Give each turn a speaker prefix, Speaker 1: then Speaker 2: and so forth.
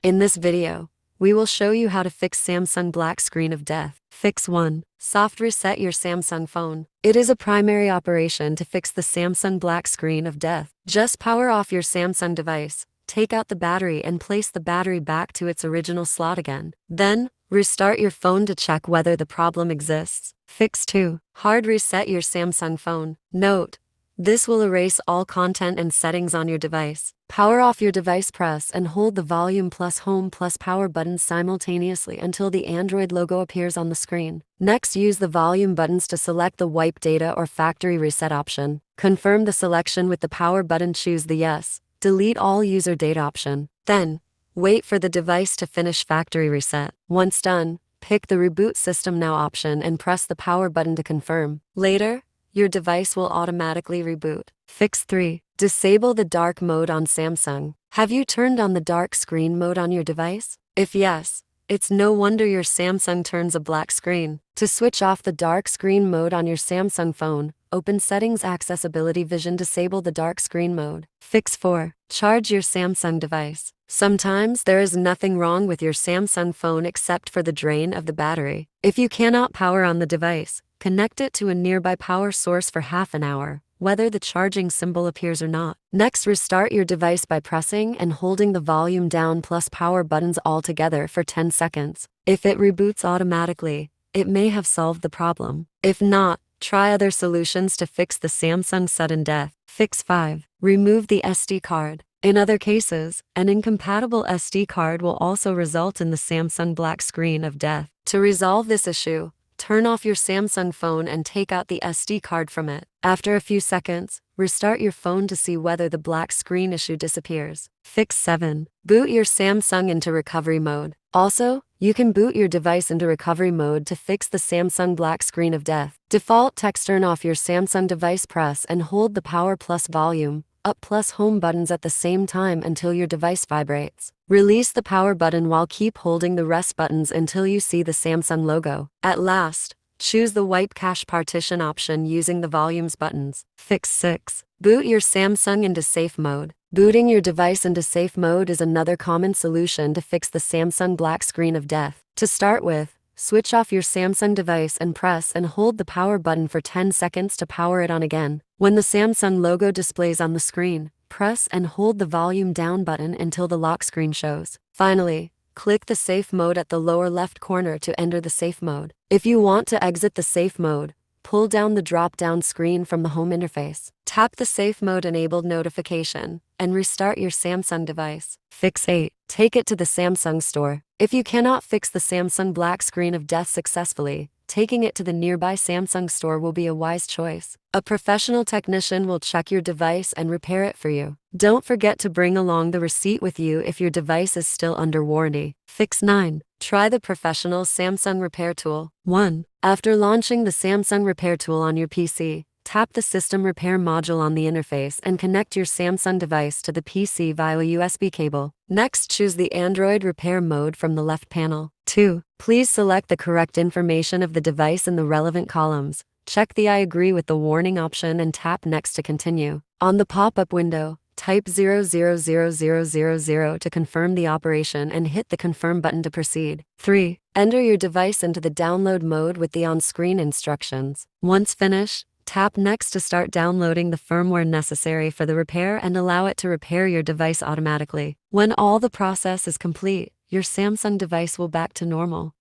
Speaker 1: In this video, we will show you how to fix Samsung black screen of death. Fix 1. Soft reset your Samsung phone. It is a primary operation to fix the Samsung black screen of death. Just power off your Samsung device, take out the battery and place the battery back to its original slot again. Then, restart your phone to check whether the problem exists. Fix 2. Hard reset your Samsung phone. Note: this will erase all content and settings on your device. Power off your device, press and hold the volume plus home plus power buttons simultaneously until the Android logo appears on the screen. Next, use the volume buttons to select the wipe data or factory reset option. Confirm the selection with the power button, choose the yes, delete all user data option. Then, wait for the device to finish factory reset. Once done, pick the reboot system now option and press the power button to confirm. Later, your device will automatically reboot. Fix 3. Disable the dark mode on Samsung. Have you turned on the dark screen mode on your device? If yes, it's no wonder your Samsung turns a black screen. To switch off the dark screen mode on your Samsung phone, open Settings, Accessibility, Vision, disable the dark screen mode. Fix 4. Charge your Samsung device. Sometimes there is nothing wrong with your Samsung phone except for the drain of the battery. If you cannot power on the device, connect it to a nearby power source for half an hour, whether the charging symbol appears or not. Next, restart your device by pressing and holding the volume down plus power buttons all together for 10 seconds. If it reboots automatically, it may have solved the problem. If not, try other solutions to fix the Samsung sudden death. Fix 5. Remove the SD card. In other cases, an incompatible SD card will also result in the Samsung black screen of death. To resolve this issue, turn off your Samsung phone and take out the SD card from it. After a few seconds, restart your phone to see whether the black screen issue disappears. Fix 7. Boot your Samsung into recovery mode. Also, you can boot your device into recovery mode to fix the Samsung black screen of death. Default text: turn off your Samsung device, press and hold the power plus volume up plus home buttons at the same time until your device vibrates. Release the power button while keep holding the rest buttons until you see the Samsung logo. At last, choose the wipe cache partition option using the volumes buttons. Fix 6. Boot your Samsung into safe mode. Booting your device into safe mode is another common solution to fix the Samsung black screen of death. To start with, switch off your Samsung device and press and hold the power button for 10 seconds to power it on again. When the Samsung logo displays on the screen, press and hold the volume down button until the lock screen shows. Finally, click the safe mode at the lower left corner to enter the safe mode. If you want to exit the safe mode, pull down the drop-down screen from the home interface. Tap the safe mode enabled notification and restart your Samsung device. Fix 8. Take it to the Samsung store. If you cannot fix the Samsung black screen of death successfully, taking it to the nearby Samsung store will be a wise choice. A professional technician will check your device and repair it for you. Don't forget to bring along the receipt with you if your device is still under warranty. Fix 9. Try the professional Samsung repair tool. 1. After launching the Samsung repair tool on your PC, tap the system repair module on the interface and connect your Samsung device to the PC via a USB cable. Next, choose the Android repair mode from the left panel. 2. Please select the correct information of the device in the relevant columns. Check the I agree with the warning option and tap next to continue. On the pop-up window, type 000000 to confirm the operation and hit the confirm button to proceed. 3. Enter your device into the download mode with the on-screen instructions. Once finished, tap next to start downloading the firmware necessary for the repair and allow it to repair your device automatically. When all the process is complete, your Samsung device will back to normal.